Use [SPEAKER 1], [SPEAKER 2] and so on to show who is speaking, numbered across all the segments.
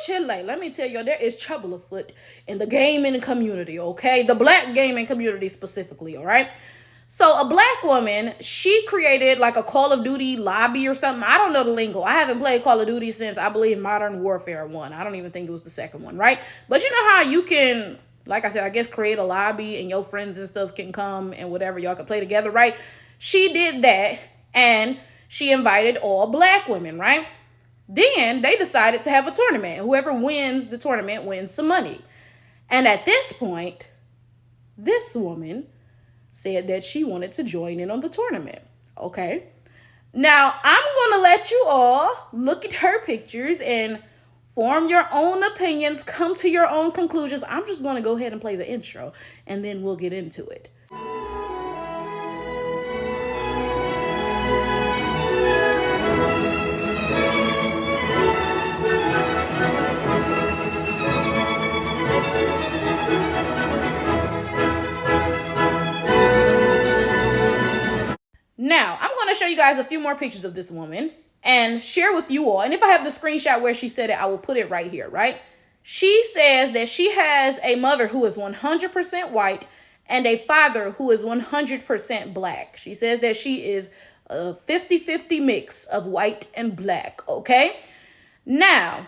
[SPEAKER 1] Chile, let me tell you, there is trouble afoot in the gaming community, okay? The black gaming community specifically, all right? So a black woman, she created like a Call of Duty lobby or something. I don't know the lingo. I haven't played Call of Duty since, I believe, Modern Warfare 1. I don't even think it was the second one, right? But you know how you can, like I said, I guess create a lobby and your friends and stuff can come and whatever, y'all can play together, right? She did that and she invited all black women, right? Then they decided to have a tournament. Whoever wins the tournament wins some money. And at this point, this woman said that she wanted to join in on the tournament. Okay. Now, I'm going to let you all look at her pictures and form your own opinions, come to your own conclusions. I'm just going to go ahead and play the intro, and then we'll get into it. Now, I'm going to show you guys a few more pictures of this woman and share with you all. And if I have the screenshot where she said it, I will put it right here, right? She says that she has a mother who is 100% white and a father who is 100% black. She says that she is a 50-50 mix of white and black, okay? Now,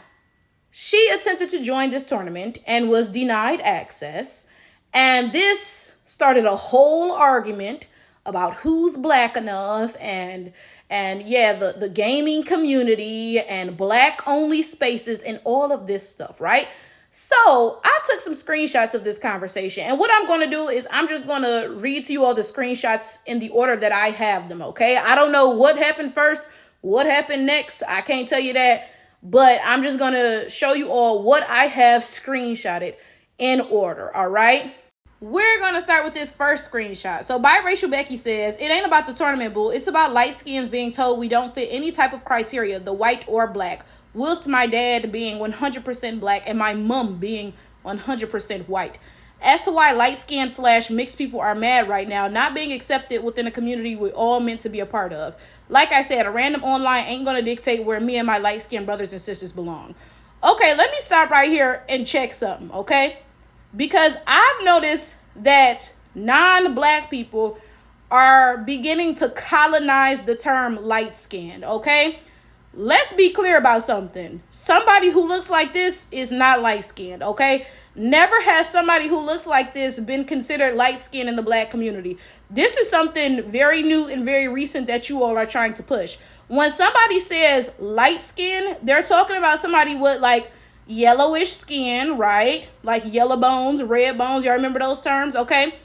[SPEAKER 1] she attempted to join this tournament and was denied access. And this started a whole argument about who's black enough and yeah, the gaming community and black only spaces and all of this stuff, right? So I took some screenshots of this conversation, and what I'm going to do is I'm just going to read to you all the screenshots in the order that I have them, okay? I don't know what happened first, what happened next. I can't tell you that, but I'm just going to show you all what I have screenshotted in order, all right? We're going to start with this first screenshot. So Biracial Becky says, it ain't about the tournament, boo. It's about light skins being told we don't fit any type of criteria, the white or black. Whilst my dad being 100% black and my mom being 100% white. As to why light skin / mixed people are mad right now, not being accepted within a community we're all meant to be a part of. Like I said, a random online ain't going to dictate where me and my light skinned brothers and sisters belong. Okay, let me stop right here and check something, okay? Because I've noticed that non-black people are beginning to colonize the term light-skinned, okay? Let's be clear about something. Somebody who looks like this is not light-skinned, okay? Never has somebody who looks like this been considered light-skinned in the black community. This is something very new and very recent that you all are trying to push. When somebody says light-skinned, they're talking about somebody with like yellowish skin, right? Like yellow bones, red bones. Y'all remember those terms, okay?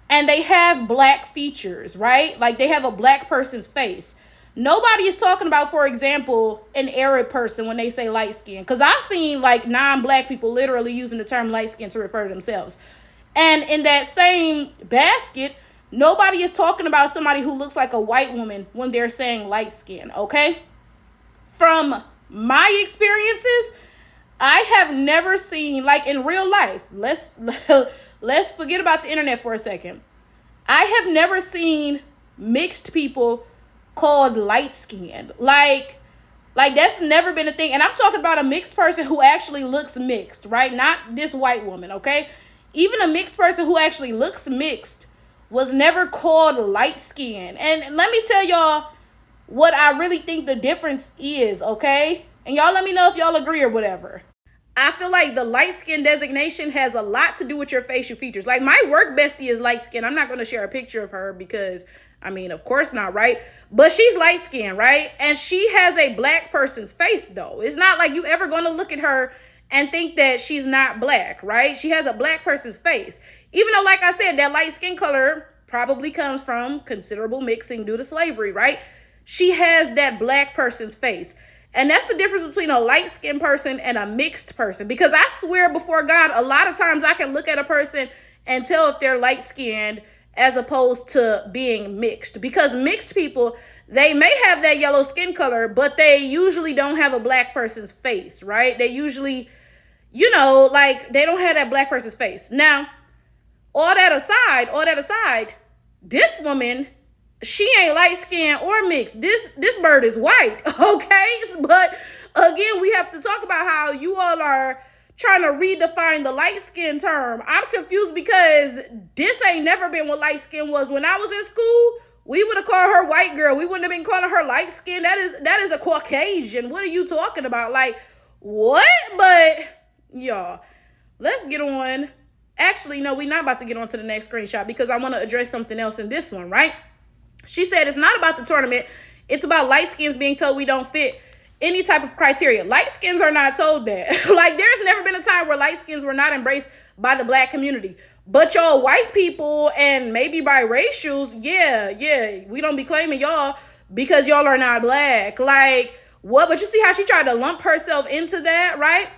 [SPEAKER 1] And they have black features, right? Like they have a black person's face. Nobody is talking about, for example, an Arab person when they say light skin. Because I've seen like non-black people literally using the term light skin to refer to themselves. And in that same basket, nobody is talking about somebody who looks like a white woman when they're saying light skin, okay? From my experiences, I have never seen, like in real life, let's forget about the internet for a second. I have never seen mixed people called light-skinned. Like that's never been a thing. And I'm talking about a mixed person who actually looks mixed, right? Not this white woman, okay? Even a mixed person who actually looks mixed was never called light-skinned. And let me tell y'all what I really think the difference is, okay? And y'all let me know if y'all agree or whatever. I feel like the light skin designation has a lot to do with your facial features. Like my work bestie is light skin. I'm not going to share a picture of her because, I mean, of course not, right? But she's light skin, right? And she has a black person's face, though. It's not like you ever going to look at her and think that she's not black, right? She has a black person's face. Even though, like I said, that light skin color probably comes from considerable mixing due to slavery, right? She has that black person's face. And that's the difference between a light-skinned person and a mixed person. Because I swear before God, a lot of times I can look at a person and tell if they're light-skinned as opposed to being mixed. Because mixed people, they may have that yellow skin color, but they usually don't have a black person's face, right? They usually, you know, like they don't have that black person's face. Now, all that aside, this woman, she ain't light skinned or mixed. This bird is white, okay? But Again, we have to talk about how you all are trying to redefine the light skin term. I'm confused because this ain't never been what light skin was. When I was in school, we would have called her white girl. We wouldn't have been calling her light skin. That is a Caucasian. What are you talking about? Like, what? But y'all, let's get on. Actually, no, we're not about to get on to the next screenshot because I want to address something else in this one, right? She said it's not about the tournament. It's about light skins being told we don't fit any type of criteria. Light skins are not told that. Like, there's never been a time where light skins were not embraced by the black community. But y'all white people and maybe biracials, yeah, we don't be claiming y'all because y'all are not black. Like, what? But you see how she tried to lump herself into that, right?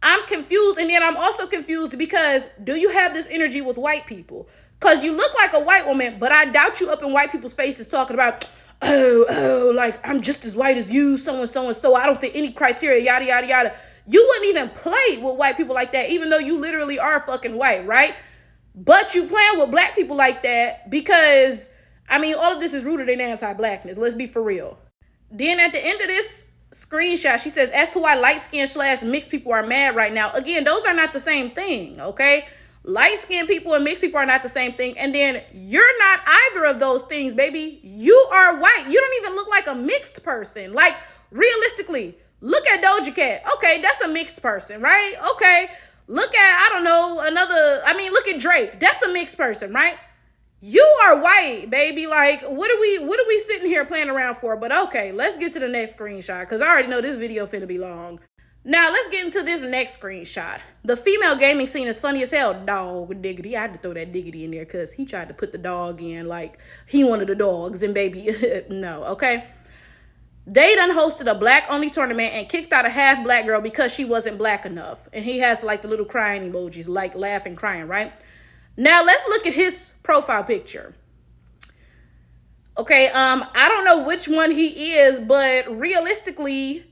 [SPEAKER 1] I'm confused. And then I'm also confused because do you have this energy with white people? Because you look like a white woman, but I doubt you up in white people's faces talking about, like, I'm just as white as you, so and so and so. I don't fit any criteria, yada, yada, yada. You wouldn't even play with white people like that, even though you literally are fucking white, right? But you playing with black people like that because, I mean, all of this is rooted in anti-blackness. Let's be for real. Then at the end of this screenshot, she says, as to why light-skinned / mixed people are mad right now. Again, those are not the same thing, okay? Light-skinned people and mixed people are not the same thing. And then you're not either of those things, baby. You are white. You don't even look like a mixed person. Like, realistically, look at Doja Cat. Okay, that's a mixed person, right? Okay. Look at, I don't know, look at Drake. That's a mixed person, right? You are white, baby. Like, what are we sitting here playing around for? But okay, let's get to the next screenshot because I already know this video finna be long. Now, let's get into this next screenshot. The female gaming scene is funny as hell. Dog diggity. I had to throw that diggity in there because he tried to put the dog in like he wanted the dogs and baby, no, okay? They done hosted a black-only tournament and kicked out a half-black girl because she wasn't black enough. And he has, like, the little crying emojis, like laughing, crying, right? Now, let's look at his profile picture. Okay, I don't know which one he is, but realistically,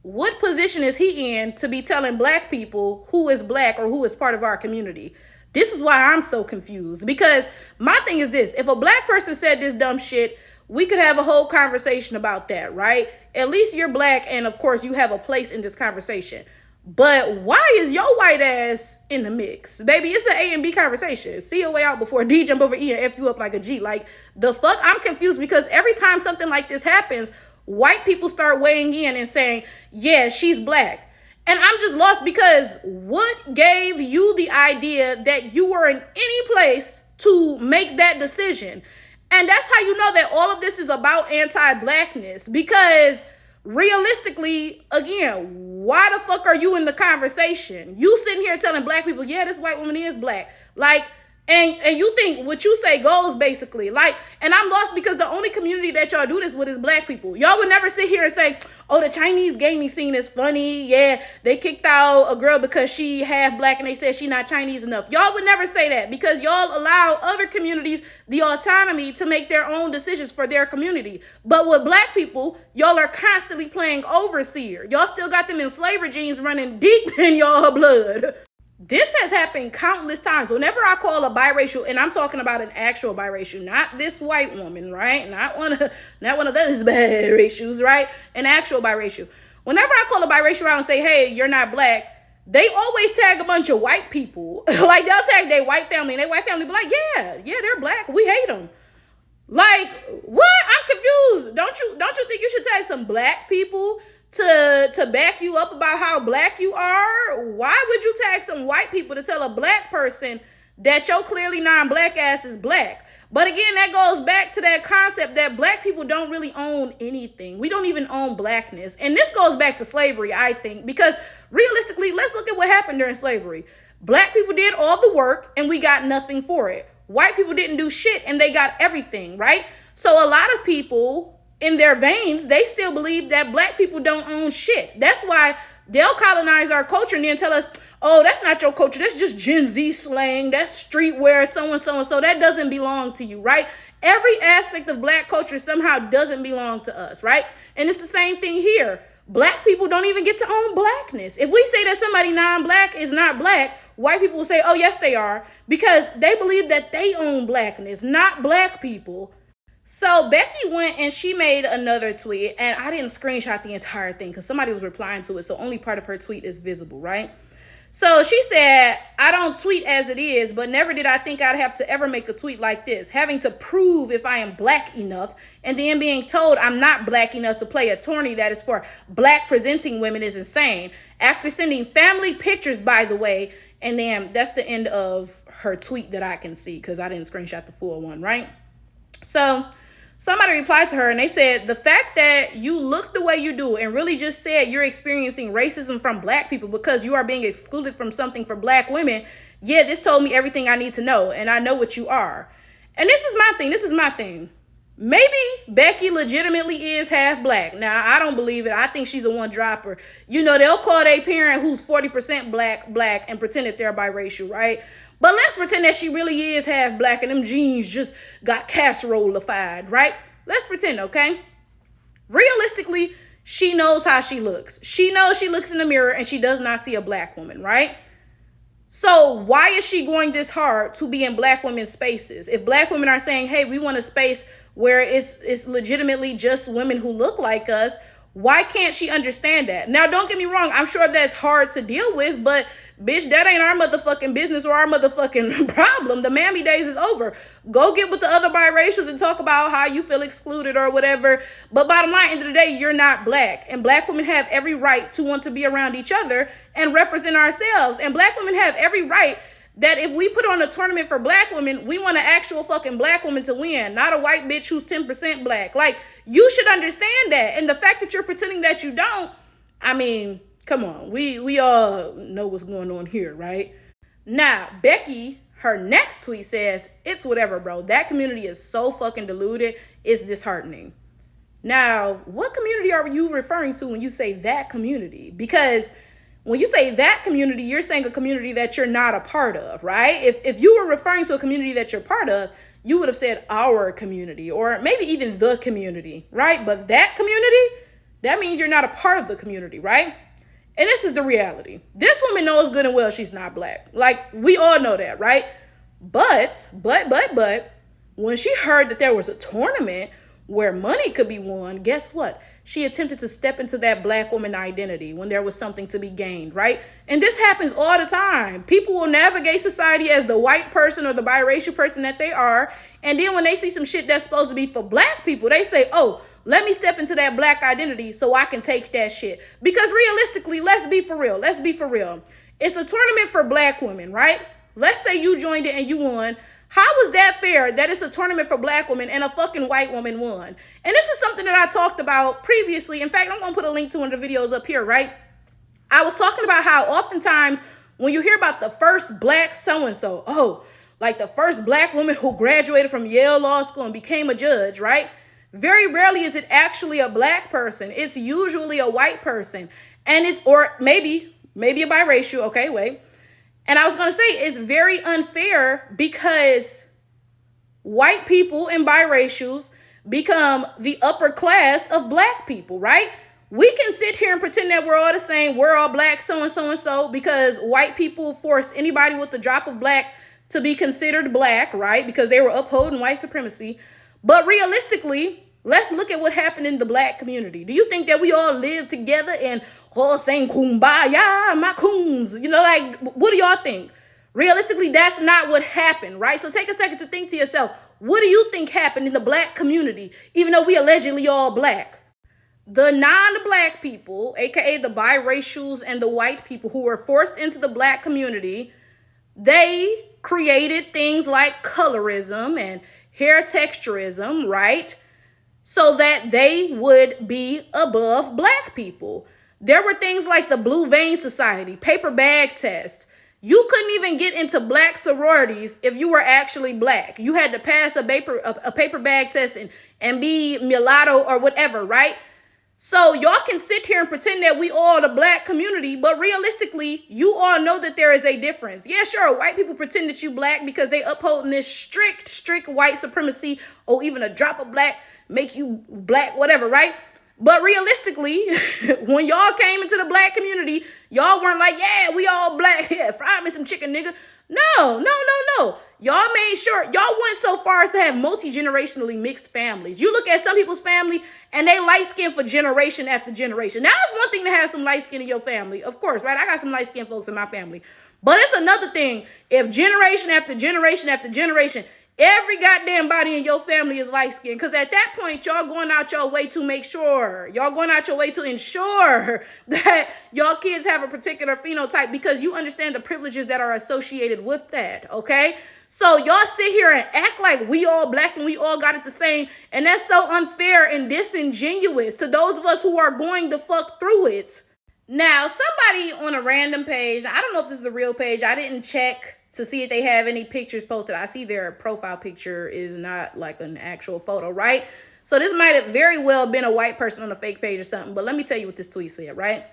[SPEAKER 1] what position is he in to be telling black people who is black or who is part of our community? This is why I'm so confused. Because my thing is this. If a black person said this dumb shit, we could have a whole conversation about that, right? At least you're black, and of course you have a place in this conversation. But why is your white ass in the mix? Baby, it's an A and B conversation. See your way out before D jump over E and F you up like a G. Like, the fuck? I'm confused because every time something like this happens, white people start weighing in and saying, yeah, she's black. And I'm just lost because what gave you the idea that you were in any place to make that decision? And that's how you know that all of this is about anti-blackness. Because realistically, again, why the fuck are you in the conversation? You sitting here telling black people, yeah, this white woman is black. Like, and you think what you say goes, basically. Like, and I'm lost because the only community that y'all do this with is black people. Y'all would never sit here and say, oh, the Chinese gaming scene is funny. Yeah, they kicked out a girl because she half black and they said she not Chinese enough. Y'all would never say that because y'all allow other communities the autonomy to make their own decisions for their community. But with black people, y'all are constantly playing overseer. Y'all still got them enslaved genes running deep in y'all blood. This has happened countless times. Whenever I call a biracial, and I'm talking about an actual biracial, not this white woman, right? Not one of those biracials, right? An actual biracial. Whenever I call a biracial out and say, hey, you're not black, they always tag a bunch of white people. Like, they'll tag their white family, and their white family be like, yeah, they're black. We hate them. Like, what? I'm confused. Don't you think you should tag some black people to back you up about how black you are? Why would you tag some white people to tell a black person that your clearly non-black ass is black? But again, that goes back to that concept that black people don't really own anything. We don't even own blackness. And this goes back to slavery, I think, because realistically, let's look at what happened during slavery. Black people did all the work and we got nothing for it. White people didn't do shit and they got everything, right? So a lot of people in their veins, they still believe that black people don't own shit. That's why they'll colonize our culture and then tell us, oh, that's not your culture. That's just Gen Z slang. That's streetwear, so and so and so. That doesn't belong to you, right? Every aspect of black culture somehow doesn't belong to us, right? And it's the same thing here. Black people don't even get to own blackness. If we say that somebody non-black is not black, white people will say, oh, yes, they are, because they believe that they own blackness, not black people. So Becky went and she made another tweet, and I didn't screenshot the entire thing because somebody was replying to it, so only part of her tweet is visible, right? So she said, I don't tweet as it is, but never did I think I'd have to ever make a tweet like this, having to prove if I am black enough, and then being told I'm not black enough to play a tourney that is for black presenting women is insane. After sending family pictures, by the way, and then that's the end of her tweet that I can see because I didn't screenshot the full one, right? So somebody replied to her and they said, the fact that you look the way you do and really just said you're experiencing racism from black people because you are being excluded from something for black women. Yeah, this told me everything I need to know, and I know what you are. And this is my thing. Maybe Becky legitimately is half black. Now, I don't believe it. I think she's a one dropper. You know, they'll call their parent who's 40% black and pretend that they're biracial, right? But let's pretend that she really is half black and them jeans just got casserole-ified, right? Let's pretend, okay? Realistically, she knows how she looks. She knows she looks in the mirror and she does not see a black woman, right? So why is she going this hard to be in black women's spaces? If black women are saying, hey, we want a space where it's legitimately just women who look like us, why can't she understand that? Now, don't get me wrong. I'm sure that's hard to deal with, but bitch, that ain't our motherfucking business or our motherfucking problem. The mammy days is over. Go get with the other biracials and talk about how you feel excluded or whatever. But bottom line, end of the day, you're not black. And black women have every right to want to be around each other and represent ourselves. And black women have every right that if we put on a tournament for black women, we want an actual fucking black woman to win, not a white bitch who's 10% black. Like, you should understand that. And the fact that you're pretending that you don't, I mean, come on. We all know what's going on here, right? Now, Becky, her next tweet says, it's whatever, bro. That community is so fucking deluded. It's disheartening. Now, what community are you referring to when you say that community? Because when you say that community, you're saying a community that you're not a part of, right? If you were referring to a community that you're part of, you would have said our community or maybe even the community, right? But that community, that means you're not a part of the community, right? And this is the reality. This woman knows good and well she's not black. Like, we all know that, right? But, when she heard that there was a tournament where money could be won, guess what? She attempted to step into that black woman identity when there was something to be gained, right? And this happens all the time. People will navigate society as the white person or the biracial person that they are. And then when they see some shit that's supposed to be for black people, they say, oh, let me step into that black identity so I can take that shit. Because realistically, let's be for real. It's a tournament for black women, right? Let's say you joined it and you won. How is that fair that it's a tournament for black women and a fucking white woman won? And this is something that I talked about previously. In fact, I'm going to put a link to one of the videos up here, right? I was talking about how oftentimes when you hear about the first black so-and-so, oh, like the first black woman who graduated from Yale Law School and became a judge, right? Very rarely is it actually a black person. It's usually a white person. And it's, or maybe a biracial. Okay, wait. And I was going to say it's very unfair because white people and biracials become the upper class of black people, right? We can sit here and pretend that we're all the same. We're all black, so and so, because white people forced anybody with a drop of black to be considered black, right? Because they were upholding white supremacy. But realistically, let's look at what happened in the black community. Do you think that we all live together and all saying kumbaya, my coons? You know, like, what do y'all think? Realistically, that's not what happened, right? So take a second to think to yourself, what do you think happened in the black community, even though we allegedly all black? The non-black people, aka the biracials and the white people who were forced into the black community, they created things like colorism and hair texturism, right? So that they would be above black people. There were things like the Blue Vein Society, paper bag test. You couldn't even get into black sororities if you were actually black. You had to pass a paper bag test and be mulatto or whatever, right? So y'all can sit here and pretend that we all the black community, but realistically, you all know that there is a difference. Yeah, sure, white people pretend that you black because they upholding this strict white supremacy, or even a drop of black make you black, whatever, right? But realistically, when y'all came into the black community, y'all weren't like, yeah, we all black. Yeah, fry me some chicken, nigga. No. Y'all made sure, y'all went so far as to have multi-generationally mixed families. You look at some people's family and they light skin for generation after generation. Now, it's one thing to have some light skin in your family. Of course, right? I got some light skin folks in my family. But it's another thing if generation after generation after generation, every goddamn body in your family is light skinned. Because at that point, y'all going out your way to make sure. Y'all going out your way to ensure that y'all kids have a particular phenotype because you understand the privileges that are associated with that, okay? So y'all sit here and act like we all black and we all got it the same. And that's so unfair and disingenuous to those of us who are going the fuck through it. Now, somebody on a random page, I don't know if this is a real page. I didn't check to see if they have any pictures posted. I see their profile picture is not like an actual photo, right? So this might have very well been a white person on a fake page or something. But let me tell you what this tweet said, right?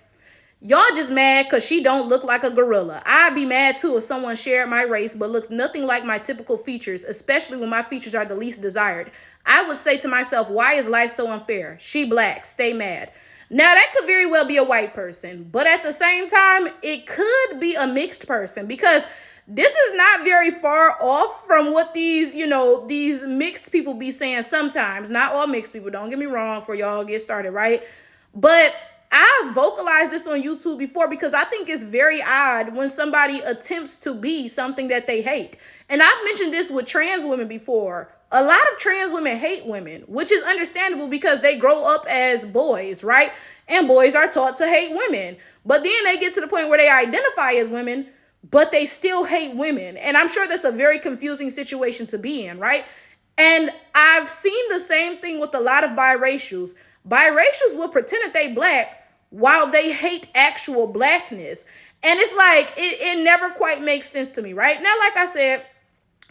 [SPEAKER 1] Y'all just mad because she don't look like a gorilla. I'd be mad too if someone shared my race but looks nothing like my typical features, especially when my features are the least desired. I would say to myself, why is life so unfair? She black, stay mad. Now, that could very well be a white person, but at the same time, it could be a mixed person because this is not very far off from what these mixed people be saying sometimes. Not all mixed people, don't get me wrong, for y'all get started, right? But I vocalized this on YouTube before because I think it's very odd when somebody attempts to be something that they hate. And I've mentioned this with trans women before. A lot of trans women hate women, which is understandable because they grow up as boys, right? And boys are taught to hate women. But then they get to the point where they identify as women, but they still hate women. And I'm sure that's a very confusing situation to be in, right? And I've seen the same thing with a lot of biracials. Biracials will pretend that they black while they hate actual blackness. And it's like, it never quite makes sense to me, right? Now, like I said,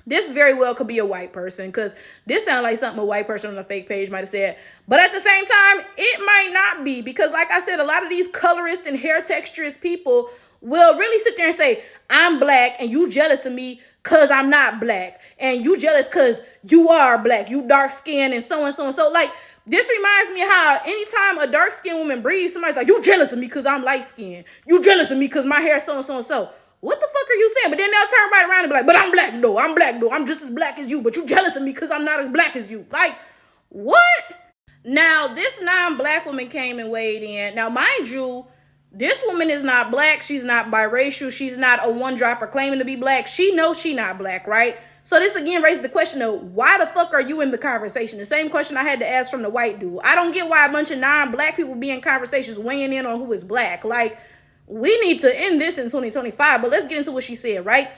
[SPEAKER 1] this very well could be a white person because this sounds like something a white person on a fake page might have said. But at the same time, it might not be because, like I said, a lot of these colorist and hair texturist people will really sit there and say, I'm black and you jealous of me because I'm not black. And you jealous because you are black. You dark skinned and so and so and so. Like, this reminds me of how anytime a dark skinned woman breathes, somebody's like, you jealous of me because I'm light skinned. You jealous of me because my hair is so and so and so. What the fuck are you saying? But then they'll turn right around and be like, but I'm black though. I'm black though. I'm just as black as you, but you jealous of me because I'm not as black as you. Like, what? Now, this non-black woman came and weighed in. Now, mind you, this woman is not black. She's not biracial. She's not a one-dropper claiming to be black. She knows she not black, right? So this again raises the question of why the fuck are you in the conversation? The same question I had to ask from the white dude. I don't get why a bunch of non-black people be in conversations weighing in on who is black. Like, we need to end this in 2025, but let's get into what she said, right?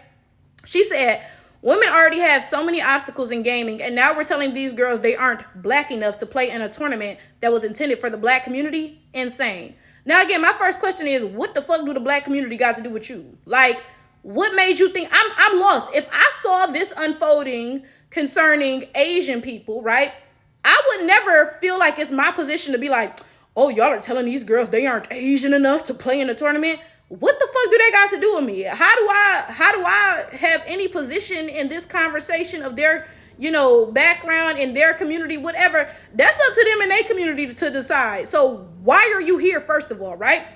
[SPEAKER 1] She said, women already have so many obstacles in gaming, and now we're telling these girls they aren't black enough to play in a tournament that was intended for the black community? Insane. Now, again, my first question is, what the fuck do the black community got to do with you? Like, what made you think? I'm lost. If I saw this unfolding concerning Asian people, right, I would never feel like it's my position to be like, oh, y'all are telling these girls they aren't Asian enough to play in the tournament. What the fuck do they got to do with me? How do I have any position in this conversation of their, background in their community, whatever? That's up to them and their community to decide. So why are you here, first of all, right?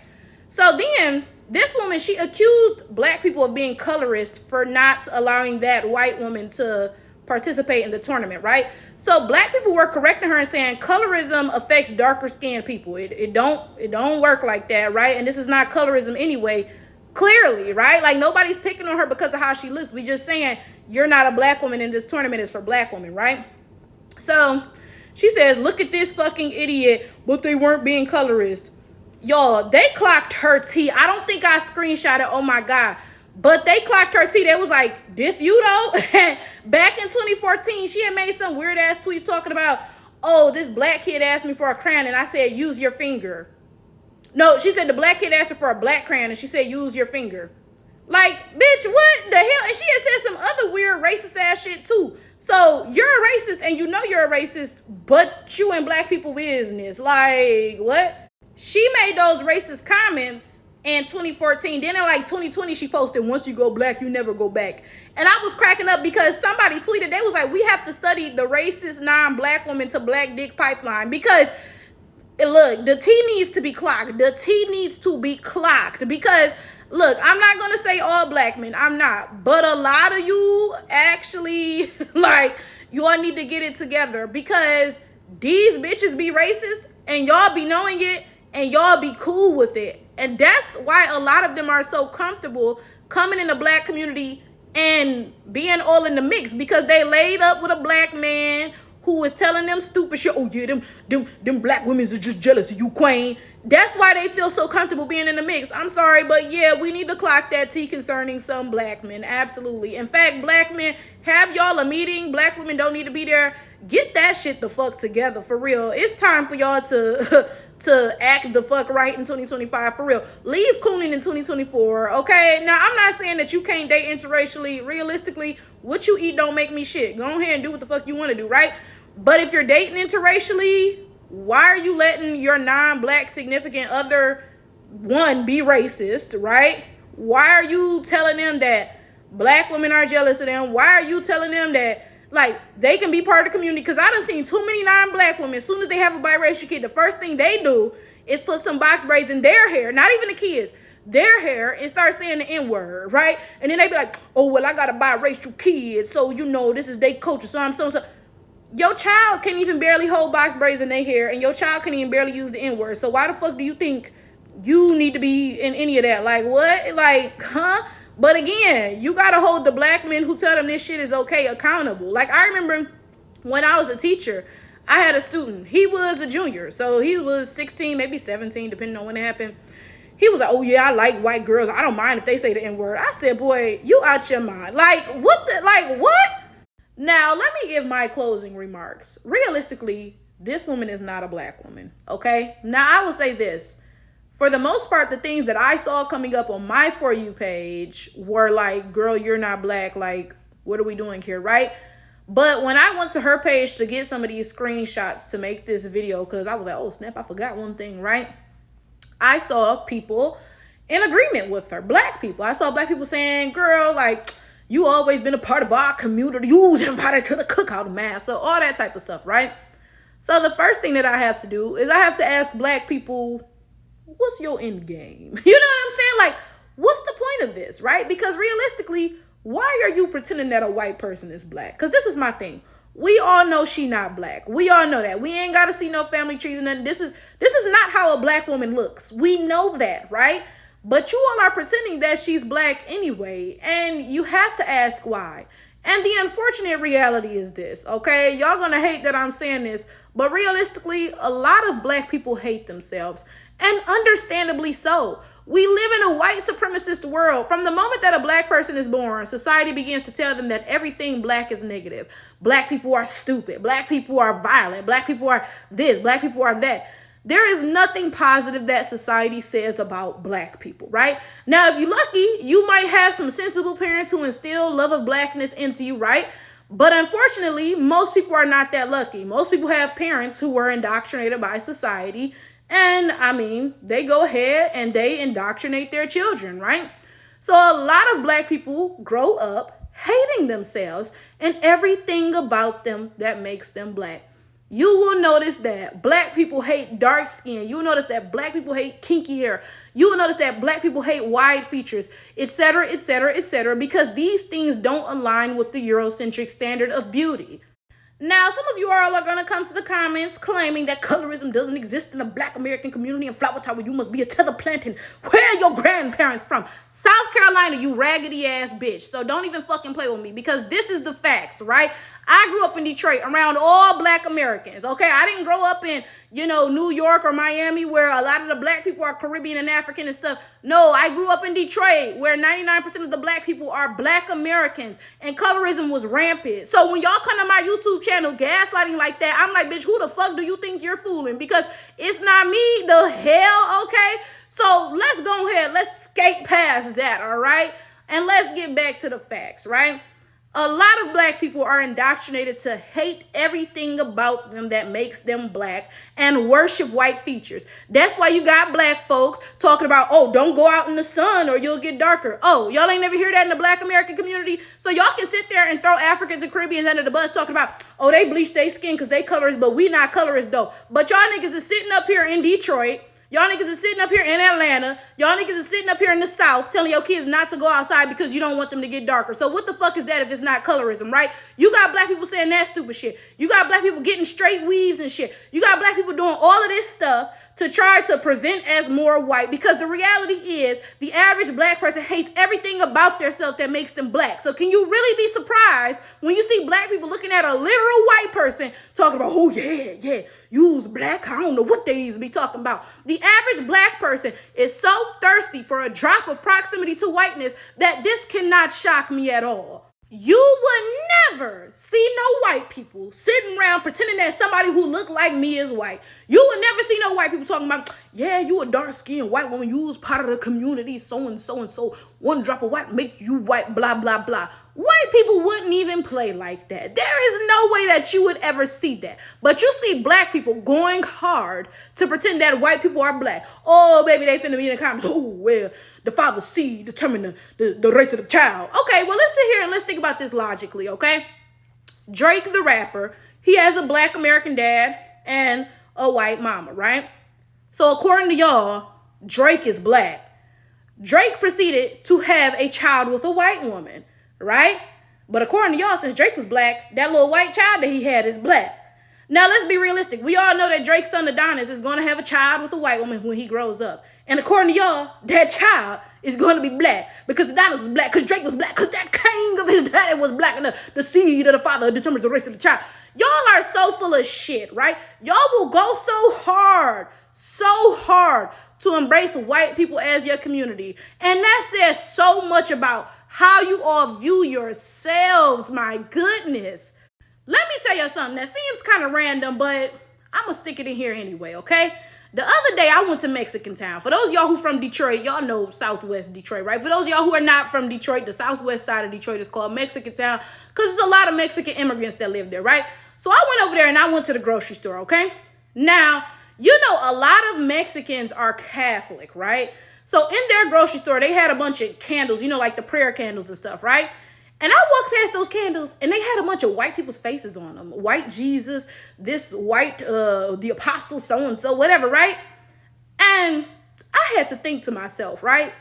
[SPEAKER 1] So then this woman, she accused black people of being colorist for not allowing that white woman to participate in the tournament, right? So black people were correcting her and saying colorism affects darker skinned people. It don't work like that, right? And this is not colorism anyway, clearly, right? Like, nobody's picking on her because of how she looks. We just saying you're not a black woman and this tournament is for black women, right? So she says, look at this fucking idiot, but they weren't being colorist. Y'all, they clocked her tea. I don't think I screenshot it. Oh my God. But they clocked her tea. They was like, this you though? Back in 2014, she had made some weird ass tweets talking about, oh, this black kid asked me for a crayon and I said, use your finger. No, she said the black kid asked her for a black crayon and she said, use your finger. Like, bitch, what the hell? And she had said some other weird racist ass shit too. So you're a racist and you know you're a racist, but you in black people business. Like, what? She made those racist comments in 2014. Then in like 2020, she posted, once you go black, you never go back. And I was cracking up because somebody tweeted, they was like, we have to study the racist non-black woman to black dick pipeline because look, the T needs to be clocked. The T needs to be clocked because, look, I'm not going to say all black men. I'm not. But a lot of you actually, like, you all need to get it together because these bitches be racist and y'all be knowing it and y'all be cool with it. And that's why a lot of them are so comfortable coming in the black community and being all in the mix because they laid up with a black man who was telling them stupid shit. Oh yeah, them black women are just jealous of you, queen. That's why they feel so comfortable being in the mix. I'm sorry, but yeah, we need to clock that T concerning some black men. Absolutely. In fact, black men, have y'all a meeting. Black women don't need to be there. Get that shit the fuck together, for real. It's time for y'all to to act the fuck right in 2025, for real. Leave cooning in 2024, okay? Now, I'm not saying that you can't date interracially. Realistically, what you eat don't make me shit. Go ahead and do what the fuck you want to do, right? But if you're dating interracially, why are you letting your non-black significant other, one, be racist, right? Why are you telling them that black women are jealous of them? Why are you telling them that, like, they can be part of the community? Because I done seen too many non-black women, as soon as they have a biracial kid, the first thing they do is put some box braids in their hair, not even the kids, their hair, and start saying the N-word, right? And then they be like, oh, well, I got a biracial kid, so, you know, this is their culture, so I'm so. Your child can't even barely hold box braids in their hair, and your child can't even barely use the N-word. So why the fuck do you think you need to be in any of that? Like, what? Like, huh? But again, you got to hold the black men who tell them this shit is okay accountable. Like, I remember when I was a teacher, I had a student. He was a junior. So he was 16, maybe 17, depending on when it happened. He was like, oh, yeah, I like white girls. I don't mind if they say the N-word. I said, boy, you out your mind. Like, what the, like, what? Now, let me give my closing remarks. Realistically, this woman is not a black woman, okay? Now, I will say this. For the most part, the things that I saw coming up on my For You page were like, girl, you're not black. Like, what are we doing here, right? But when I went to her page to get some of these screenshots to make this video, because I was like, oh, snap, I forgot one thing, right? I saw people in agreement with her, black people. I saw black people saying, girl, like, you always been a part of our community. You was invited to the cookout, man. So all that type of stuff, right? So the first thing that I have to do is I have to ask black people, what's your end game? You know what I'm saying? Like, what's the point of this, right? Because realistically, why are you pretending that a white person is black? Because this is my thing. We all know she not black. We all know that. We ain't got to see no family trees and nothing. This is not how a black woman looks. We know that, right? But you all are pretending that she's black anyway. And you have to ask why. And the unfortunate reality is this, okay? Y'all gonna hate that I'm saying this, but realistically, a lot of black people hate themselves. And understandably so. We live in a white supremacist world. From the moment that a black person is born, society begins to tell them that everything black is negative. Black people are stupid. Black people are violent. Black people are this. Black people are that. There is nothing positive that society says about black people, right? Now, if you're lucky, you might have some sensible parents who instill love of blackness into you, right? But unfortunately, most people are not that lucky. Most people have parents who were indoctrinated by society. And I mean, they go ahead and they indoctrinate their children, right? So a lot of black people grow up hating themselves and everything about them that makes them black. You will notice that black people hate dark skin. You will notice that black people hate kinky hair. You will notice that black people hate wide features, etc., etc., etc., because these things don't align with the Eurocentric standard of beauty. Now, some of you all are going to come to the comments claiming that colorism doesn't exist in the black American community and Flower Tower, you must be a tether planting. Where are your grandparents from? South Carolina, you raggedy ass bitch. So don't even fucking play with me because this is the facts, right? I grew up in Detroit around all black Americans, okay? I didn't grow up in, New York or Miami where a lot of the black people are Caribbean and African and stuff. No, I grew up in Detroit where 99% of the black people are black Americans and colorism was rampant. So when y'all come to my YouTube channel gaslighting like that, I'm like, bitch, who the fuck do you think you're fooling? Because it's not me, the hell, okay? So let's go ahead, let's skate past that, all right? And let's get back to the facts, right? A lot of black people are indoctrinated to hate everything about them that makes them black and worship white features. That's why you got black folks talking about, oh, don't go out in the sun or you'll get darker. Oh, y'all ain't never hear that in the black American community? So y'all can sit there and throw Africans and Caribbeans under the bus talking about, oh, they bleach their skin because they colorist, but we not colorist though. But y'all niggas is sitting up here in Detroit. Y'all niggas is sitting up here in Atlanta. Y'all niggas is sitting up here in the South telling your kids not to go outside because you don't want them to get darker. So what the fuck is that if it's not colorism, right? You got black people saying that stupid shit. You got black people getting straight weaves and shit. You got black people doing all of this stuff to try to present as more white, because the reality is the average black person hates everything about themselves that makes them black. So can you really be surprised when you see black people looking at a literal white person talking about, oh yeah, you's black? I don't know what they used to be talking about. The average black person is so thirsty for a drop of proximity to whiteness that this cannot shock me at all. You would never see no white people sitting around pretending that somebody who looked like me is white. You would never see no white people talking about, yeah, you a dark-skinned white woman, you was part of the community, so and so, one drop of white make you white, blah, blah, blah. White people wouldn't even play like that. There is no way that you would ever see that. But you see black people going hard to pretend that white people are black. Oh, baby, they finna be in the comments. Oh, well, the father's seed determine the race of the child. Okay, well, let's sit here and let's think about this logically, okay? Drake, the rapper, he has a black American dad and a white mama, right? So according to y'all, Drake is black. Drake proceeded to have a child with a white woman, right? But according to y'all, since Drake was black, that little white child that he had is black. Now, let's be realistic. We all know that Drake's son Adonis is going to have a child with a white woman when he grows up. And according to y'all, that child is going to be black because Adonis was black, because Drake was black, because that king of his daddy was black, and the seed of the father determines the race of the child. Y'all are so full of shit, right? Y'all will go so hard to embrace white people as your community. And that says so much about how you all view yourselves. My goodness. Let me tell you something that seems kind of random, but I'm going to stick it in here anyway, okay? The other day, I went to Mexican Town. For those of y'all who from Detroit, y'all know Southwest Detroit, right? For those of y'all who are not from Detroit, the Southwest side of Detroit is called Mexican Town because there's a lot of Mexican immigrants that live there, right? So I went over there and I went to the grocery store, okay? Now, you know, a lot of Mexicans are Catholic, right? So in their grocery store, they had a bunch of candles, you know, like the prayer candles and stuff, right? And I walked past those candles and they had a bunch of white people's faces on them. White Jesus, this white, the apostle, so-and-so, whatever, right? And I had to think to myself, right?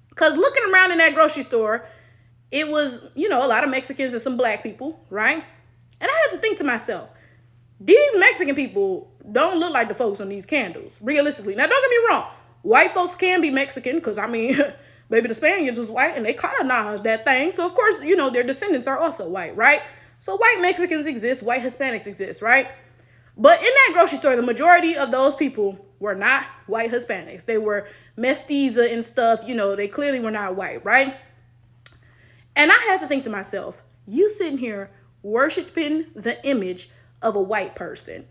[SPEAKER 1] Because looking around in that grocery store, it was, you know, a lot of Mexicans and some black people, right? And I had to think to myself, these Mexican people don't look like the folks on these candles, realistically. Now, don't get me wrong. White folks can be Mexican because, I mean, maybe the Spaniards was white and they colonized that thing. So, of course, you know, their descendants are also white, right? So white Mexicans exist, white Hispanics exist, right? But in that grocery store, the majority of those people were not white Hispanics. They were mestiza and stuff. You know, they clearly were not white, right? And I had to think to myself, you sitting here worshiping the image of a white person.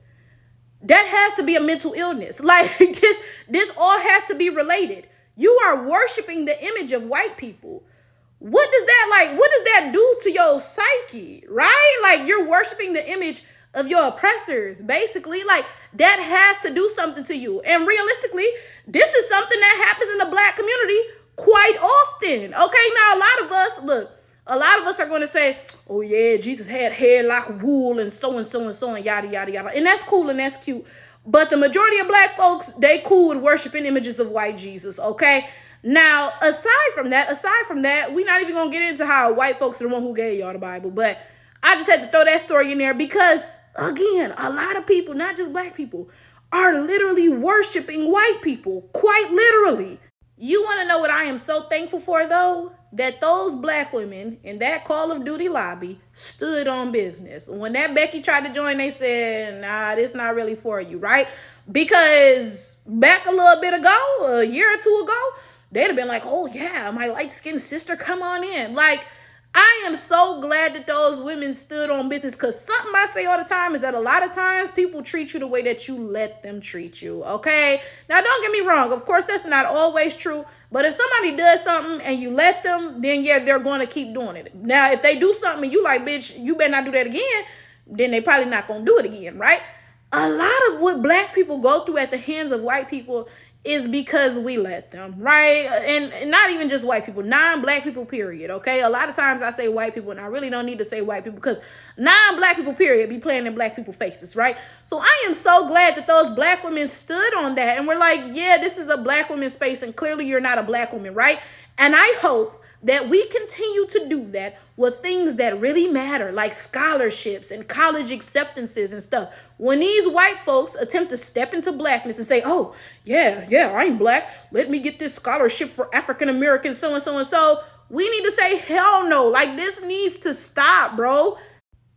[SPEAKER 1] That has to be a mental illness. Like this all has to be related. You are worshiping the image of white people. What does that do to your psyche, right? Like you're worshiping the image of your oppressors, basically. Like that has to do something to you. And realistically, this is something that happens in the black community quite often. Okay, now a lot of us are going to say, oh yeah, Jesus had hair like wool and so and yada, yada, yada. And that's cool and that's cute. But the majority of black folks, they cool with worshiping images of white Jesus, okay? Now, aside from that, we're not even going to get into how white folks are the one who gave y'all the Bible. But I just had to throw that story in there because, again, a lot of people, not just black people, are literally worshiping white people, quite literally. You want to know what I am so thankful for, though? That those black women in that Call of Duty lobby stood on business. When that Becky tried to join, they said, nah, this not really for you, right? Because back a little bit ago, a year or two ago, they'd have been like, oh yeah, my light-skinned sister, come on in. Like, I am so glad that those women stood on business, because something I say all the time is that a lot of times people treat you the way that you let them treat you, okay? Now, don't get me wrong. Of course, that's not always true. But if somebody does something and you let them, then yeah, they're going to keep doing it. Now, if they do something and you like, bitch, you better not do that again, then they probably not going to do it again, right? A lot of what black people go through at the hands of white people is because we let them, right? And not even just white people, non-black people, period, okay? A lot of times I say white people, and I really don't need to say white people, because non-black people, period, be playing in black people faces, right? So I am so glad that those black women stood on that, and we're like, yeah, this is a black woman's space, and clearly you're not a black woman, right? And I hope that we continue to do that with things that really matter, like scholarships and college acceptances and stuff. When these white folks attempt to step into blackness and say, oh, yeah, I ain't black, let me get this scholarship for African Americans, so and so and so, we need to say, hell no. Like, this needs to stop, bro.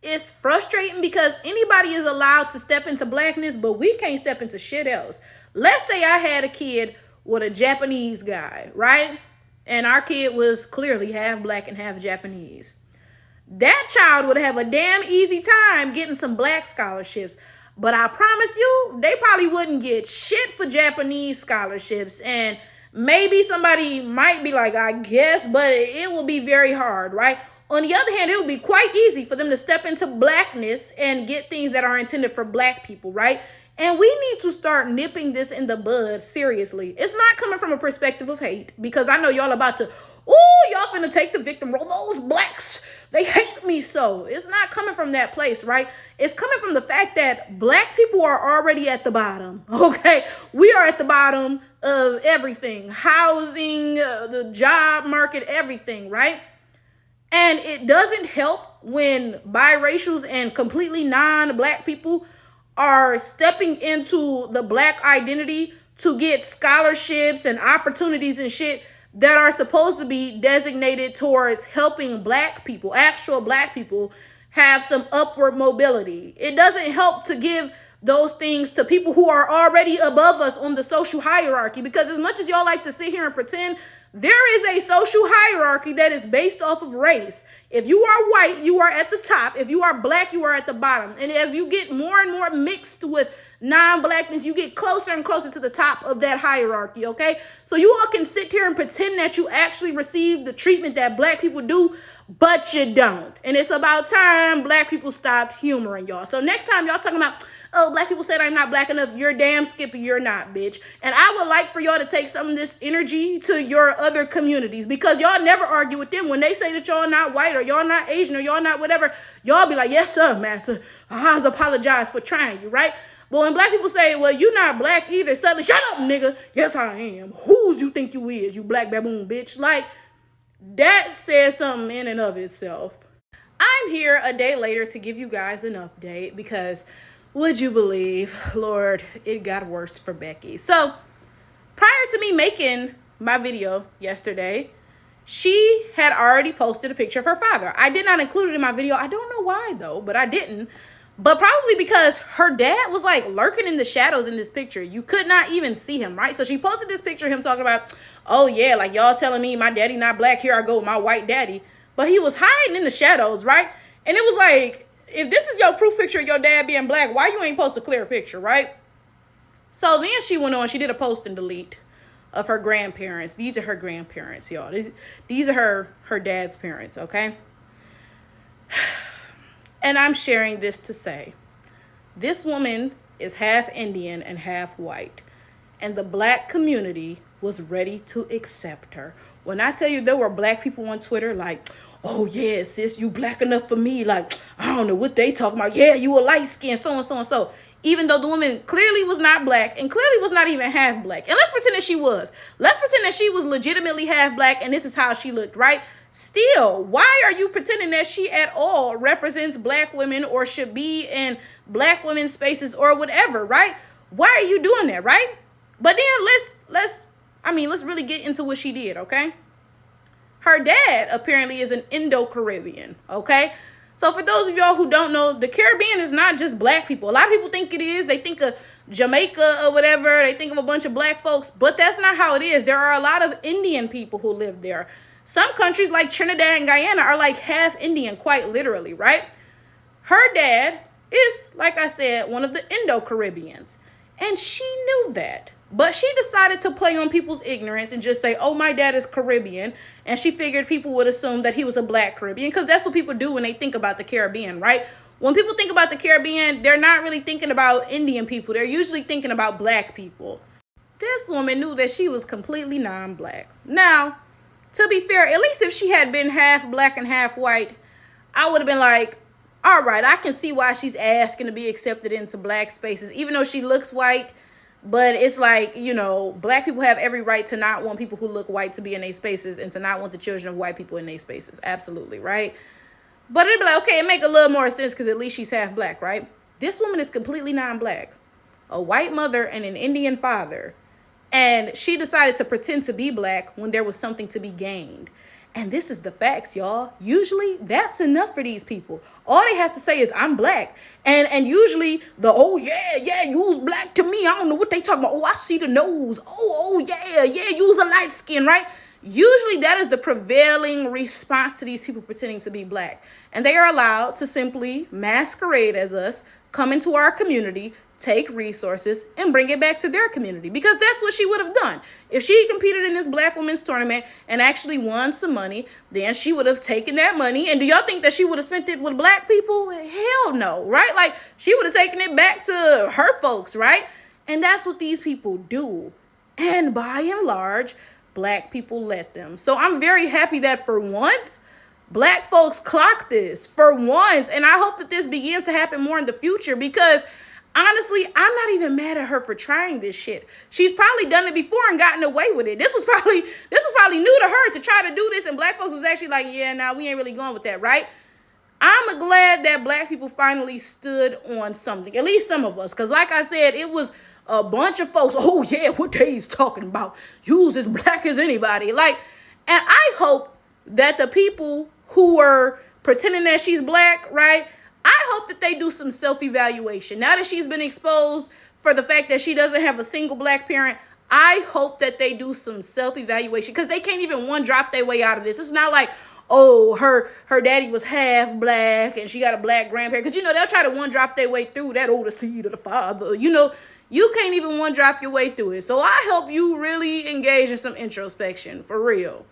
[SPEAKER 1] It's frustrating because anybody is allowed to step into blackness, but we can't step into shit else. Let's say I had a kid with a Japanese guy, right? And our kid was clearly half black and half Japanese. That child would have a damn easy time getting some black scholarships. But I promise you, they probably wouldn't get shit for Japanese scholarships. And maybe somebody might be like, I guess, but it will be very hard, right? On the other hand, it would be quite easy for them to step into blackness and get things that are intended for black people, right? And we need to start nipping this in the bud, seriously. It's not coming from a perspective of hate, because I know y'all about to, y'all finna take the victim role. Those blacks, they hate me so. It's not coming from that place, right? It's coming from the fact that black people are already at the bottom, okay? We are at the bottom of everything. Housing, the job market, everything, right? And it doesn't help when biracials and completely non-black people are stepping into the black identity to get scholarships and opportunities and shit that are supposed to be designated towards helping black people, actual black people, have some upward mobility. It doesn't help to give those things to people who are already above us on the social hierarchy, because as much as y'all like to sit here and pretend, there is a social hierarchy that is based off of race. If you are white, you are at the top. If you are black, you are at the bottom. And as you get more and more mixed with non-blackness, you get closer and closer to the top of that hierarchy, okay? So you all can sit here and pretend that you actually receive the treatment that black people do, but you don't. And it's about time black people stopped humoring y'all. So next time y'all talking about, oh, black people said I'm not black enough, you're damn skippy, you're not, bitch. And I would like for y'all to take some of this energy to your other communities, because y'all never argue with them. When they say that y'all not white or y'all not Asian or y'all not whatever, y'all be like, yes, sir, master. I apologize for trying you, right? But when black people say, well, you not black either, suddenly, shut up, nigga. Yes, I am. Who's you think you is, you black baboon, bitch? Like, that says something in and of itself. I'm here a day later to give you guys an update because, would you believe, Lord, it got worse for Becky. So prior to me making my video yesterday, she had already posted a picture of her father. I did not include it in my video. I don't know why though, but I didn't. But probably because her dad was like lurking in the shadows in this picture. You could not even see him, right? So she posted this picture of him talking about, oh yeah, like y'all telling me my daddy not black, here I go with my white daddy. But he was hiding in the shadows, right? And it was like, if this is your proof picture of your dad being black, why you ain't post a clear picture, right? So then she went on, she did a post and delete of her grandparents. These are her grandparents, y'all. These are her dad's parents, okay? And I'm sharing this to say, this woman is half Indian and half white. And the black community was ready to accept her. When I tell you there were black people on Twitter like, oh yeah, sis, you black enough for me. Like, I don't know what they talking about. Yeah, you a light skin, so and so and so. Even though the woman clearly was not black and clearly was not even half black. And let's pretend that she was. Let's pretend that she was legitimately half black and this is how she looked, right? Still, why are you pretending that she at all represents black women or should be in black women's spaces or whatever, right? Why are you doing that, right? But then let's really get into what she did, okay? Her dad apparently is an Indo-Caribbean, okay? So for those of y'all who don't know, the Caribbean is not just black people. A lot of people think it is. They think of Jamaica or whatever. They think of a bunch of black folks, but that's not how it is. There are a lot of Indian people who live there. Some countries like Trinidad and Guyana are like half Indian, quite literally, right? Her dad is, like I said, one of the Indo-Caribbeans. And she knew that. But she decided to play on people's ignorance and just say, oh, my dad is Caribbean. And she figured people would assume that he was a black Caribbean, because that's what people do when they think about the Caribbean, right? When people think about the Caribbean, they're not really thinking about Indian people. They're usually thinking about black people. This woman knew that she was completely non-black. Now, to be fair, at least if she had been half black and half white, I would have been like, all right, I can see why she's asking to be accepted into black spaces, even though she looks white. But it's like, you know, black people have every right to not want people who look white to be in their spaces and to not want the children of white people in their spaces. Absolutely, right? But it'd be like, okay, it make a little more sense because at least she's half black, right? This woman is completely non-black. A white mother and an Indian father. And she decided to pretend to be black when there was something to be gained. And this is the facts, y'all. Usually that's enough for these people. All they have to say is, I'm black. And usually oh yeah, you's black to me. I don't know what they talking about. Oh, I see the nose. Oh yeah, you's a light skin, right? Usually that is the prevailing response to these people pretending to be black. And they are allowed to simply masquerade as us, come into our community, take resources, and bring it back to their community. Because that's what she would have done. If she competed in this black women's tournament and actually won some money, then she would have taken that money. And do y'all think that she would have spent it with black people? Hell no, right? Like, she would have taken it back to her folks, right? And that's what these people do. And by and large, black people let them. So I'm very happy that for once, black folks clock this. For once. And I hope that this begins to happen more in the future, because honestly, I'm not even mad at her for trying this shit. She's probably done it before and gotten away with it. This was probably new to her to try to do this, and black folks was actually like, yeah, nah, we ain't really going with that, right? I'm glad that black people finally stood on something, at least some of us, because like I said, it was a bunch of folks, oh yeah, what they's talking about, you's as black as anybody, like, and I hope that the people who were pretending that she's black, right, I hope that they do some self-evaluation. Now that she's been exposed for the fact that she doesn't have a single black parent, I hope that they do some self-evaluation, because they can't even one drop their way out of this. It's not like, oh, her daddy was half black and she got a black grandparent. Because, you know, they'll try to one drop their way through that older seed of the father. You know, you can't even one drop your way through it. So I hope you really engage in some introspection, for real.